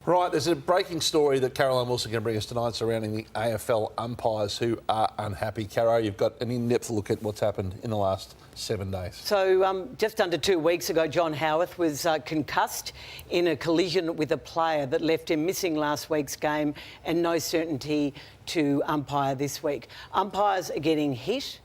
Right, there's a breaking story that Caroline Wilson can bring us tonight surrounding the AFL umpires who are unhappy. Caro, you've got an in-depth look at what's happened in the last 7 days. So just under 2 weeks ago, John Howarth was concussed in a collision with a player that left him missing last week's game and no certainty to umpire this week. Umpires are getting hit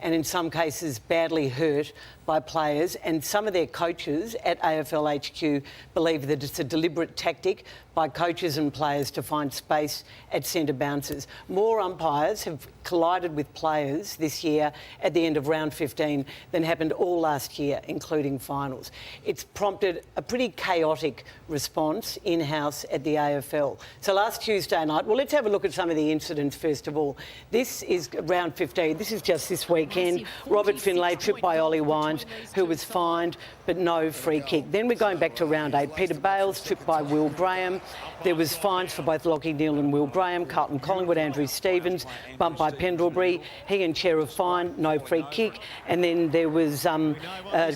and in some cases badly hurt by players, and some of their coaches at AFL HQ believe that it's a deliberate tactic by coaches and players to find space at centre bounces. More umpires have collided with players this year at the end of round 15 than happened all last year, including finals. It's prompted a pretty chaotic response in-house at the AFL. So last Tuesday night, well, let's have a look at some of the incidents first of all. This is round 15. This is just this weekend. Robert Finlay tripped by Ollie Wines, who was fined, but no free kick. Then we're going back to round 8. Peter Bales tripped by Will Graham. There was fines for both Lachie Neale and Will Graham. Carlton Collingwood, Andrew Stevens, bumped by Pendlebury. He and Cherry fined, no free kick. And then there was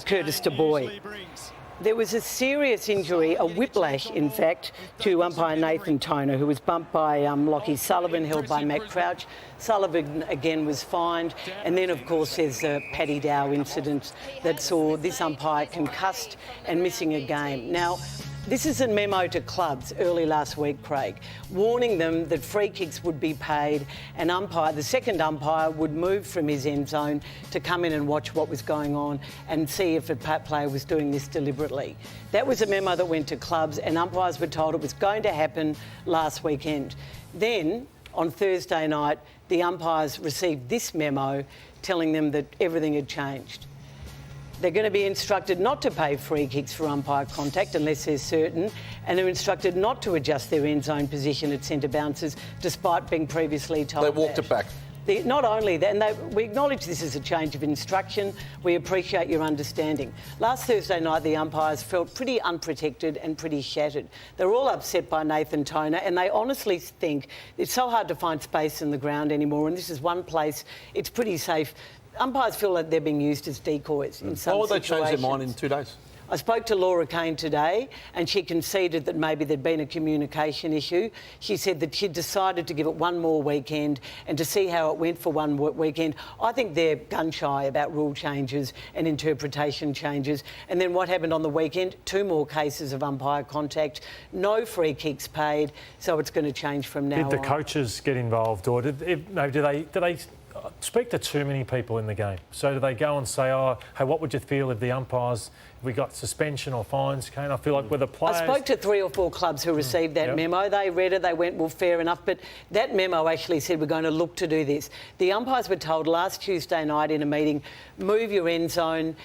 Curtis Du Bois. There was a serious injury, a whiplash, in fact, to umpire Nathan Toner, who was bumped by Lachie Sullivan, held by Matt Crouch. Sullivan again was fined. And then, of course, there's a Paddy Dow incident that saw this umpire concussed and missing a game. Now, this is a memo to clubs early last week, Craig, warning them that free kicks would be paid and the second umpire would move from his end zone to come in and watch what was going on and see if a player was doing this deliberately. That was a memo that went to clubs, and umpires were told it was going to happen last weekend. Then, on Thursday night, the umpires received this memo telling them that everything had changed. They're going to be instructed not to pay free kicks for umpire contact unless they're certain, and they're instructed not to adjust their end zone position at centre bounces despite being previously told They walked it back. Not only that, and we acknowledge this is a change of instruction. We appreciate your understanding. Last Thursday night, the umpires felt pretty unprotected and pretty shattered. They're all upset by Nathan Toner, and they honestly think it's so hard to find space in the ground anymore, and this is one place it's pretty safe. Umpires feel like they're being used as decoys in some situations. Why would they change their mind in 2 days? I spoke to Laura Kane today and she conceded that maybe there'd been a communication issue. She said that she'd decided to give it one more weekend and to see how it went for one weekend. I think they're gun-shy about rule changes and interpretation changes. And then what happened on the weekend? 2 more cases of umpire contact, no free kicks paid, so it's going to change from now on. Did the coaches get involved, or did they speak to too many people in the game? So do they go and say, oh, hey, what would you feel if the umpires, if we got suspension or fines, Kane? I feel like with the players... I spoke to 3 or 4 clubs who received that memo. They read it, they went, well, fair enough. But that memo actually said we're going to look to do this. The umpires were told last Tuesday night in a meeting, move your end zone,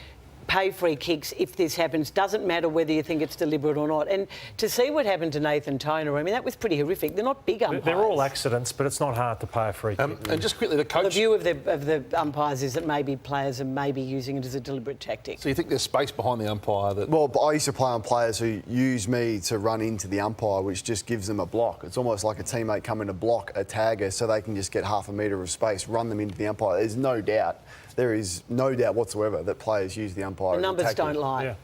pay free kicks if this happens. Doesn't matter whether you think it's deliberate or not. And to see what happened to Nathan Toner, I mean, that was pretty horrific. They're not big umpires. They're all accidents, but it's not hard to pay a free kick. And just quickly, the coach... The view of the umpires is that maybe players are maybe using it as a deliberate tactic. So you think there's space behind the umpire that... Well, I used to play on players who use me to run into the umpire, which just gives them a block. It's almost like a teammate coming to block a tagger so they can just get half a metre of space, run them into the umpire. There is no doubt whatsoever that players use the umpire. The numbers don't lie. Yeah.